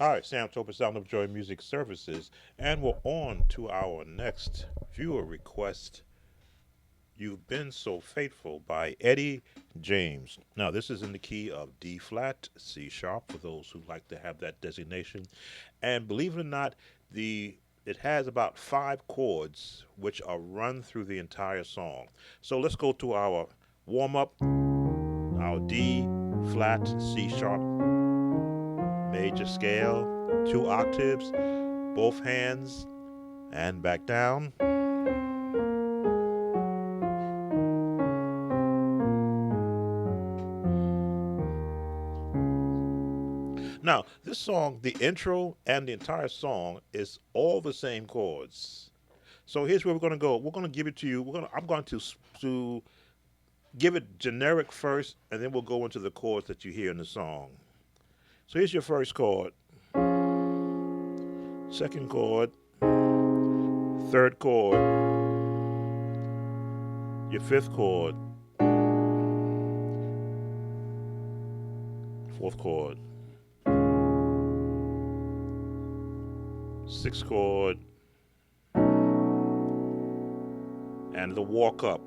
Hi, Sam Topa, Sound of Joy Music Services, and we're on to our next viewer request. You've Been So Faithful by Eddie James. Now, this is in the key of D flat, C sharp, for those who like to have that designation. And believe it or not, the it has about five chords which are run through the entire song. So let's go to our warm up, our D flat, C sharp, major scale, two octaves, both hands, and back down. Now, this song, the intro and the entire song is all the same chords. So here's where we're going to go. We're going to give it to you. I'm going to give it generic first, and then we'll go into the chords that you hear in the song. So here's your first chord, second chord, third chord, your fifth chord, fourth chord, sixth chord, and the walk up.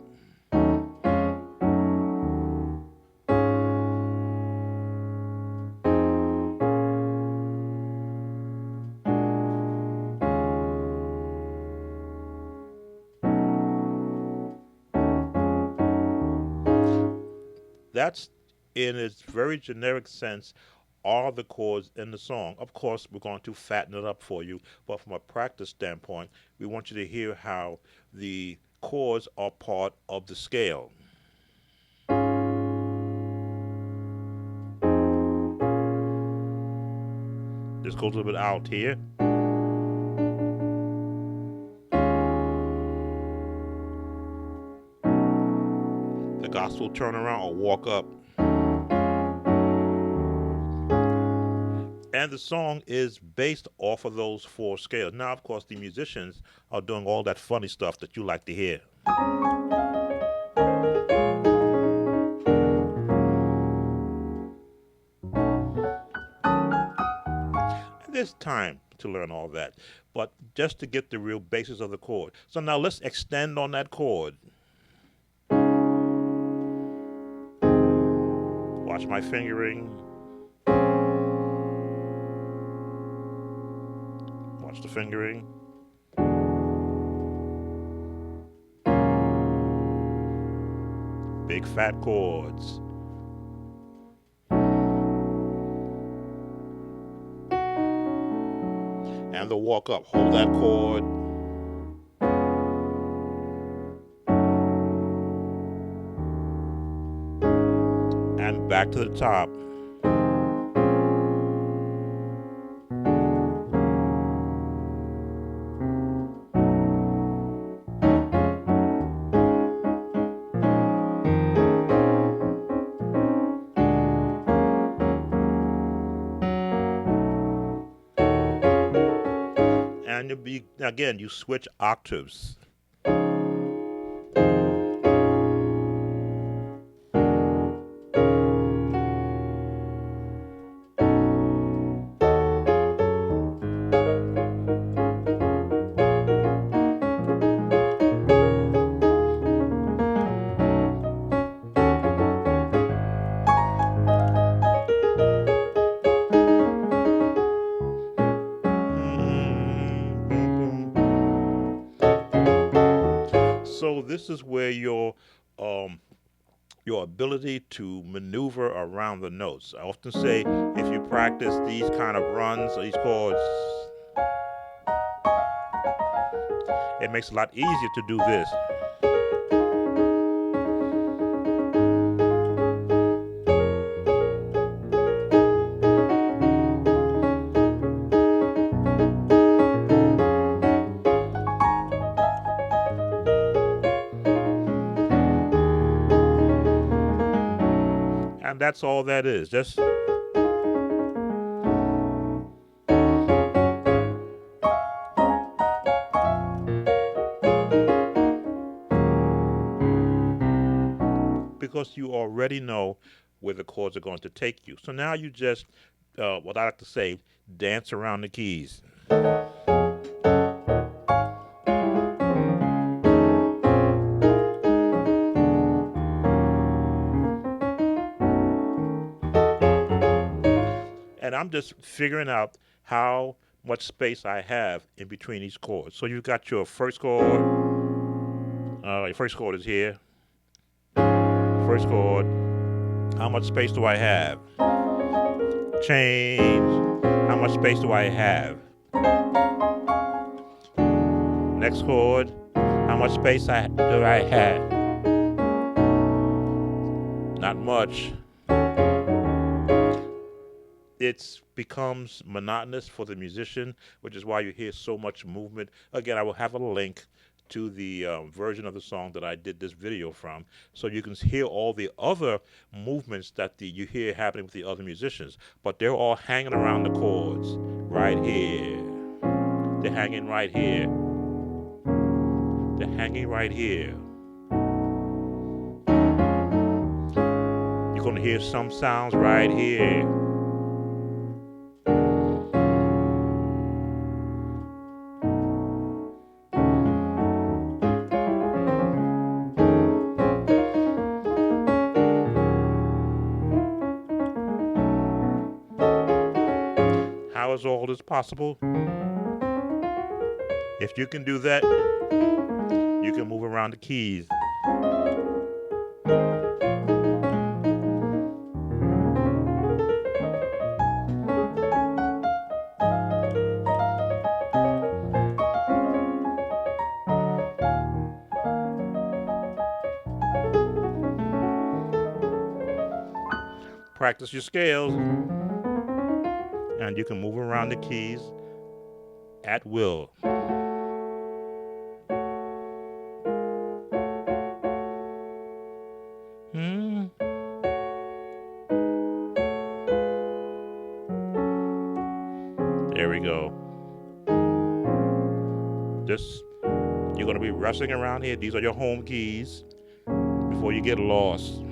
That's, in its very generic sense, are the chords in the song. Of course, we're going to fatten it up for you, but from a practice standpoint, we want you to hear how the chords are part of the scale. This goes a little bit out here. The gospel turnaround or walk up. And the song is based off of those four scales. Now, of course, the musicians are doing all that funny stuff that you like to hear. And there's time to learn all that, but just to get the real basis of the chord. So now let's extend on that chord. Watch my fingering. Watch the fingering. Big fat chords. And the walk up. Hold that chord. And back to the top. And you'll be, again, you switch octaves. So this is where your ability to maneuver around the notes. I often say if you practice these kind of runs or these chords, it makes it a lot easier to do this. And that's all that is. Just because you already know where the chords are going to take you. So now you just what I like to say, dance around the keys. And I'm just figuring out how much space I have in between each chord. So you've got your first chord. Your first chord is here. First chord. How much space do I have? Change. How much space do I have? Next chord. How much space do I have? Not much. It becomes monotonous for the musician, which is why you hear so much movement. Again, I will have a link to the version of the song that I did this video from, so you can hear all the other movements that you hear happening with the other musicians. But they're all hanging around the chords right here. They're hanging right here. They're hanging right here. You're going to hear some sounds right here. How is all this possible? If you can do that, you can move around the keys. Practice your scales, and you can move around the keys at will. There we go. You're going to be rushing around here. These are your home keys before you get lost.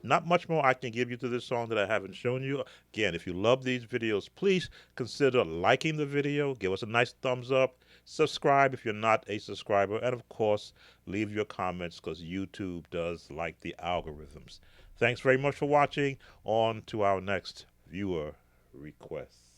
Not much more I can give you to this song that I haven't shown you. Again, if you love these videos, please consider liking the video. Give us a nice thumbs up. Subscribe if you're not a subscriber. And of course, leave your comments because YouTube does like the algorithms. Thanks very much for watching. On to our next viewer request.